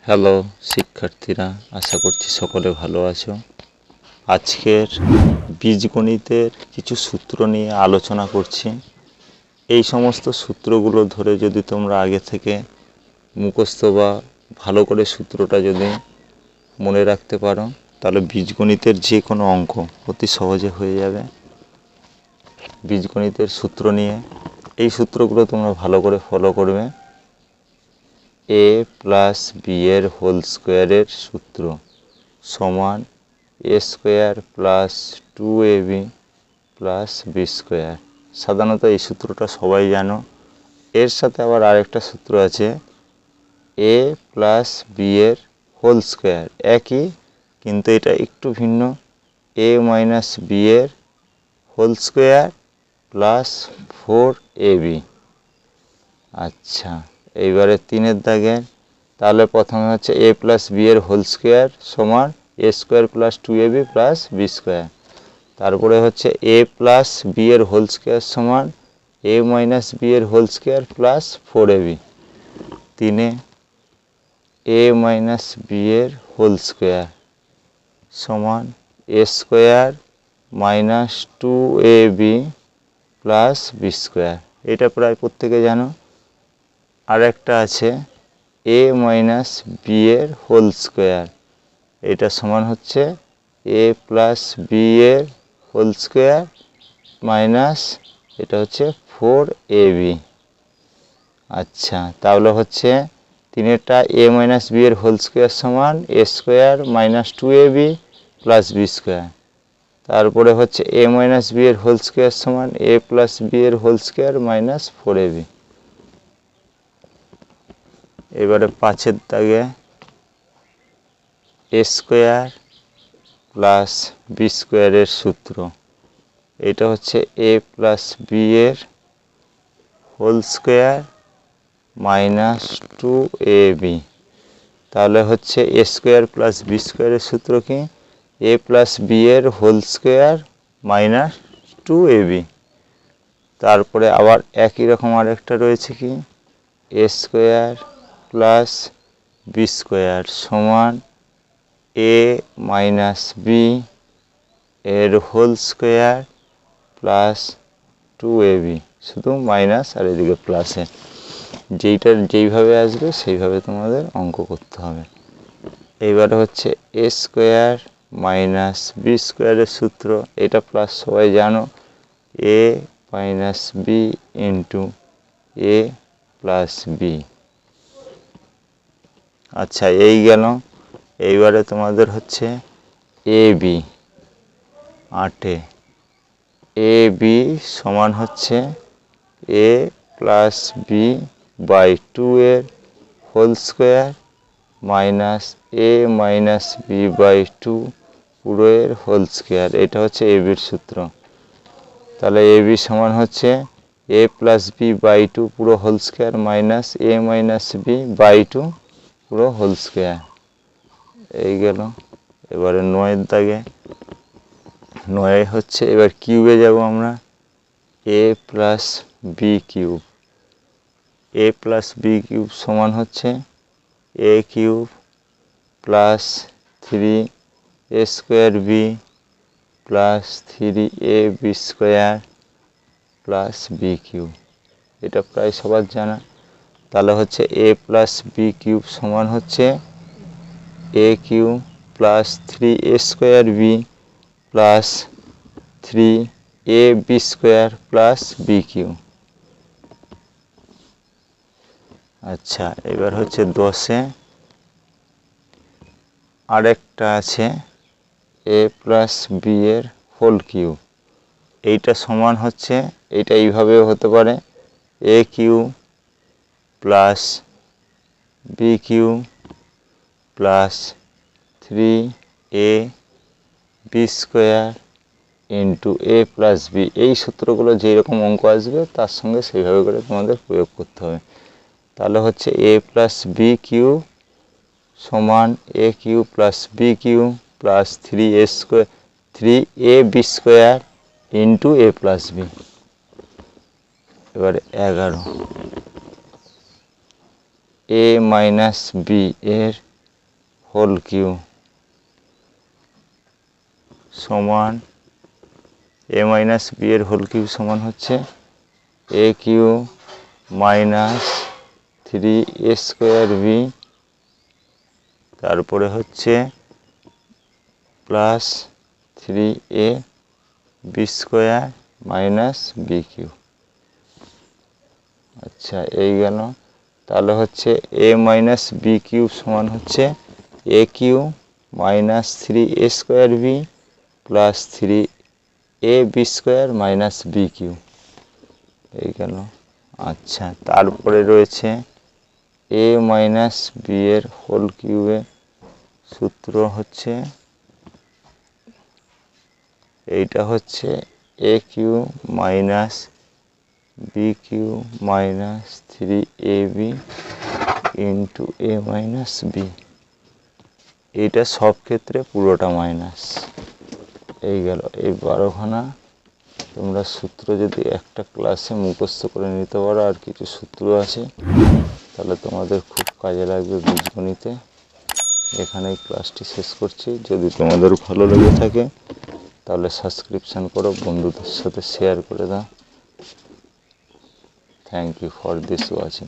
Hello শিক্ষার্থীরা, আশা করছি সকলে ভালো আছো। আজকের বীজগণিতের কিছু সূত্র নিয়ে আলোচনা করছি। এই সমস্ত সূত্রগুলো ধরে যদি তোমরা আগে থেকে মুখস্থ বা ভালো করে সূত্রটা যদি মনে রাখতে পারো, তাহলে বীজগণিতের যে কোনো অঙ্ক অতি সহজে হয়ে যাবে। বীজগণিতের সূত্র নিয়ে এই সূত্রগুলো তোমরা ভালো করে ফলো করবে। a প্লাস বি এর হোল স্কোয়ারের সূত্র সমান A square plus 2ab plus B square. সাধারণত এই সূত্রটা সবাই জানো। এর সাথে আবার আরেকটা সূত্র আছে, a প্লাস বি এর হোল স্কোয়ার, একই কিন্তু এটা একটু ভিন্ন, a মাইনাস বি এর হোল স্কোয়ার প্লাস 4ab। আচ্ছা, এইবারে 3-এর দাগে তাহলে প্রথমে হচ্ছে a প্লাস বি এর হোল স্কোয়ার সমান A square plus 2ab plus B square. তারপরে হচ্ছে a প্লাস বি এর হোল স্কোয়ার সমান a মাইনাস বি এর হোল স্কোয়ার প্লাস 4ab। 3-এ a মাইনাস বি এর হোল স্কোয়ার সমান A square minus 2ab plus B square. এটা প্রায় প্রত্যেকে জানো। আর একটা আছে a মাইনাস বি এর হোল স্কোয়ার, এটা সমান হচ্ছে a প্লাস বি এর হোল স্কোয়ার মাইনাস এটা হচ্ছে 4ab। আচ্ছা, তাহলে হচ্ছে 3-এরটা a মাইনাস বি এর হোল স্কোয়ার সমান A square minus 2ab plus B square. তারপরে হচ্ছে a মাইনাস বি এর হোল স্কোয়ার সমান a প্লাস বি এর হোল স্কোয়ার মাইনাস 4ab। এবারে 5-এর দাগে এ স্কোয়ার প্লাস বি স্কোয়ারের সূত্র, এটা হচ্ছে a প্লাস বি এর হোল স্কোয়ার মাইনাস 2ab। তাহলে হচ্ছে এ স্কোয়ার প্লাস বি স্কোয়ারের সূত্র কি, a প্লাস বি এর হোল স্কোয়ার মাইনাস 2ab। তারপরে আবার একই রকম আরেকটা রয়েছে কি, এ স্কোয়ার প্লাস বি স্কোয়ার সমান a মাইনাস বি এর হোল স্কোয়ার প্লাস 2ab, শুধু মাইনাস আর এদিকে প্লাসে, যেইভাবে আসবে সেইভাবে তোমাদের অঙ্ক করতে হবে। এইবারে হচ্ছে এ স্কোয়ার মাইনাস বি স্কোয়ারের সূত্র, এটা প্লাস সবাই জানো, a minus B into a plus B. আচ্ছা, এই গেল। এইবারে তোমাদের হচ্ছে এ বি 8-এ এ বি সমান হচ্ছে a প্লাস বি বাই 2 এর whole square minus a minus B by 2 পুরো এর হোল স্কোয়ার। এটা হচ্ছে এ বির সূত্র। তাহলে এ বি সমান হচ্ছে a প্লাস বি বাই 2 পুরো whole square minus a minus B by 2 পুরো হোল স্কোয়ার। এই গেল। এবারে 9-এর দাগে 9 হচ্ছে, এবার কিউবে যাব আমরা, a plus B cube, a plus B cube সমান হচ্ছে a cube plus 3a square B plus 3ab square plus B cube. এটা প্রায় সবার জানা। তাহলে হচ্ছে a প্লাস বি কিউব সমান হচ্ছে a cube plus 3a square B plus 3ab square plus B cube. আচ্ছা, এবার হচ্ছে 10-এ আরেকটা আছে a প্লাস বি এর হোল কিউব, এইটা সমান হচ্ছে, এইটা এইভাবেও হতে পারে, a cube plus B cube plus 3ab square into a plus B. এই সূত্রগুলো যেই রকম অঙ্ক আসবে তার সঙ্গে সেইভাবে করে তোমাদের প্রয়োগ করতে হবে। তাহলে হচ্ছে a প্লাস বি কিউব সমান a cube plus B cube plus 3ab square into a plus B. এবারে 11 এ মাইনাস বি এর হোল কিউ সমান এ মাইনাস বি এর হোল কিউ সমান হচ্ছে A cube minus 3a square B, তারপরে হচ্ছে plus 3a B square minus B cube. আচ্ছা, এই গেল। তাহলে হচ্ছে এ মাইনাস বি কিউ সমান হচ্ছে A cube minus 3a square B plus 3a B square minus B cube, এই গেল। আচ্ছা, তারপরে রয়েছে এ মাইনাস বি এর হোল কিউবের সূত্র হচ্ছে এইটা হচ্ছে A cube minus B cube minus 3ab into A minus B, এইটা সব ক্ষেত্রে পুরোটা মাইনাস। এই গেল এই 12খানা। তোমরা সূত্র যদি একটা ক্লাসে মুখস্থ করে নিতে পারো, আর কিছু সূত্র আছে, তাহলে তোমাদের খুব কাজে লাগবে বীজগণিতে। এখানেই ক্লাসটি শেষ করছি। যদি তোমাদের ভালো লেগে থাকে তাহলে সাবস্ক্রিপশান করো, বন্ধুদের সাথে শেয়ার করে দাও। Thank you for this watching.